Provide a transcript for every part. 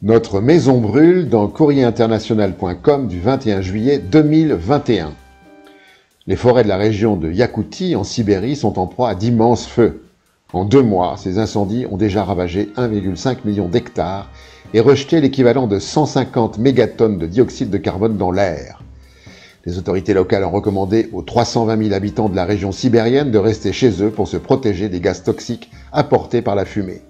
Notre maison brûle dans courrierinternational.com du 21 juillet 2021. Les forêts de la région de Iakoutie, en Sibérie, sont en proie à d'immenses feux. En 2 mois, ces incendies ont déjà ravagé 1,5 million d'hectares et rejeté l'équivalent de 150 mégatonnes de dioxyde de carbone dans l'air. Les autorités locales ont recommandé aux 320 000 habitants de la région sibérienne de rester chez eux pour se protéger des gaz toxiques apportés par la fumée.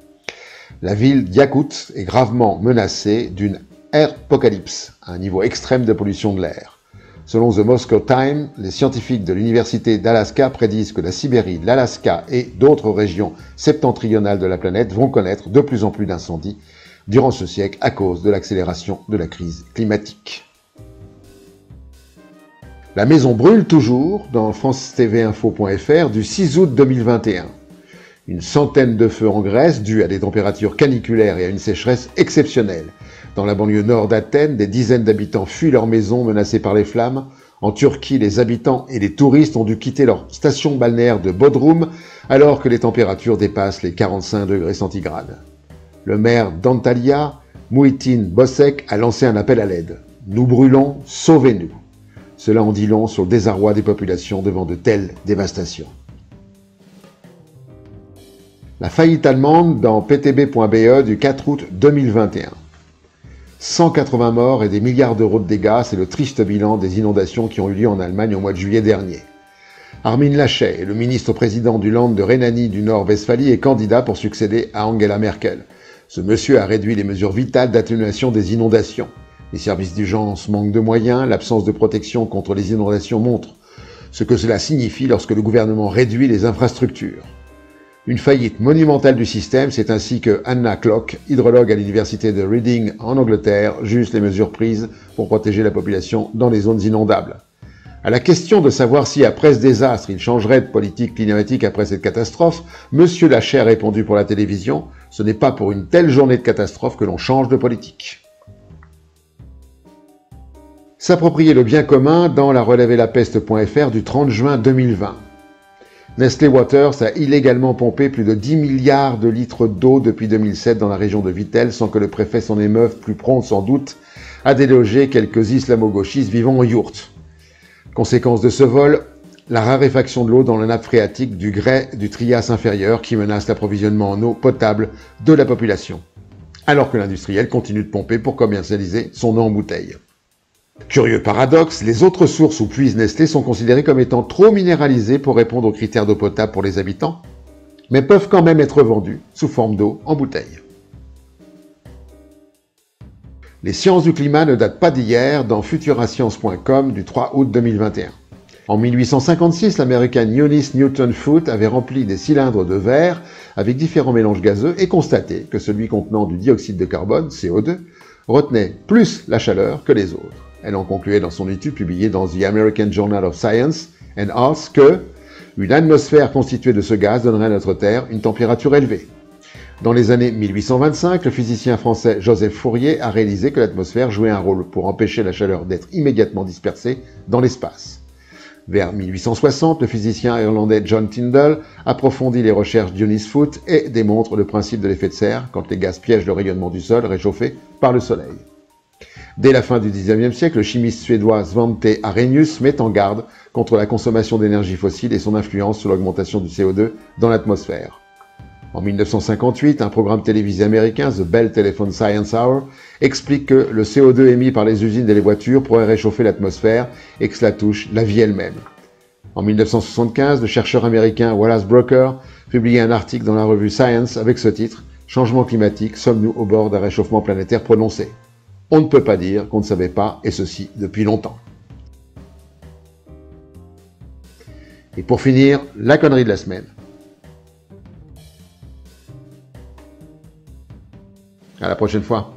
La ville d'Yakout est gravement menacée d'une airpocalypse, un niveau extrême de pollution de l'air. Selon The Moscow Times, les scientifiques de l'Université d'Alaska prédisent que la Sibérie, l'Alaska et d'autres régions septentrionales de la planète vont connaître de plus en plus d'incendies durant ce siècle à cause de l'accélération de la crise climatique. La maison brûle toujours dans france-tv-info.fr du 6 août 2021. Une centaine de feux en Grèce, dus à des températures caniculaires et à une sécheresse exceptionnelle. Dans la banlieue nord d'Athènes, des dizaines d'habitants fuient leur maison menacées par les flammes. En Turquie, les habitants et les touristes ont dû quitter leur station balnéaire de Bodrum alors que les températures dépassent les 45 degrés centigrades. Le maire d'Antalya, Muhittin Bosek, a lancé un appel à l'aide. « Nous brûlons, sauvez-nous ». Cela en dit long sur le désarroi des populations devant de telles dévastations. La faillite allemande dans ptb.be du 4 août 2021. 180 morts et des milliards d'euros de dégâts, c'est le triste bilan des inondations qui ont eu lieu en Allemagne au mois de juillet dernier. Armin Laschet est le ministre-président du Land de Rhénanie du Nord-Westphalie et candidat pour succéder à Angela Merkel. Ce monsieur a réduit les mesures vitales d'atténuation des inondations. Les services d'urgence manquent de moyens, l'absence de protection contre les inondations montre ce que cela signifie lorsque le gouvernement réduit les infrastructures. Une faillite monumentale du système, c'est ainsi que Anna Clock, hydrologue à l'université de Reading en Angleterre, juge les mesures prises pour protéger la population dans les zones inondables. À la question de savoir si, après ce désastre, il changerait de politique climatique après cette catastrophe, M. Laschet a répondu pour la télévision « Ce n'est pas pour une telle journée de catastrophe que l'on change de politique ». S'approprier le bien commun dans la relevelapeste.fr du 30 juin 2020. Nestlé Waters a illégalement pompé plus de 10 milliards de litres d'eau depuis 2007 dans la région de Vittel sans que le préfet s'en émeuve, plus prompt sans doute à déloger quelques islamo-gauchistes vivant en yourte. Conséquence de ce vol, la raréfaction de l'eau dans la nappe phréatique du grès du Trias inférieur qui menace l'approvisionnement en eau potable de la population, alors que l'industriel continue de pomper pour commercialiser son eau en bouteille. Curieux paradoxe, les autres sources où puise Nestlé sont considérées comme étant trop minéralisées pour répondre aux critères d'eau potable pour les habitants, mais peuvent quand même être vendues sous forme d'eau en bouteille. Les sciences du climat ne datent pas d'hier dans futurascience.com du 3 août 2021. En 1856, l'américain Eunice Newton Foote avait rempli des cylindres de verre avec différents mélanges gazeux et constaté que celui contenant du dioxyde de carbone, CO2, retenait plus la chaleur que les autres. Elle en concluait dans son étude publiée dans The American Journal of Science and Arts que une atmosphère constituée de ce gaz donnerait à notre Terre une température élevée. Dans les années 1825, le physicien français Joseph Fourier a réalisé que l'atmosphère jouait un rôle pour empêcher la chaleur d'être immédiatement dispersée dans l'espace. Vers 1860, le physicien irlandais John Tyndall approfondit les recherches d'Eunice Foote et démontre le principe de l'effet de serre quand les gaz piègent le rayonnement du sol réchauffé par le soleil. Dès la fin du XIXe siècle, le chimiste suédois Svante Arrhenius met en garde contre la consommation d'énergie fossile et son influence sur l'augmentation du CO2 dans l'atmosphère. En 1958, un programme télévisé américain, The Bell Telephone Science Hour, explique que le CO2 émis par les usines et les voitures pourrait réchauffer l'atmosphère et que cela touche la vie elle-même. En 1975, le chercheur américain Wallace Broecker publiait un article dans la revue Science avec ce titre « Changement climatique, sommes-nous au bord d'un réchauffement planétaire prononcé ?» On ne peut pas dire qu'on ne savait pas, et ceci depuis longtemps. Et pour finir, la connerie de la semaine. À la prochaine fois.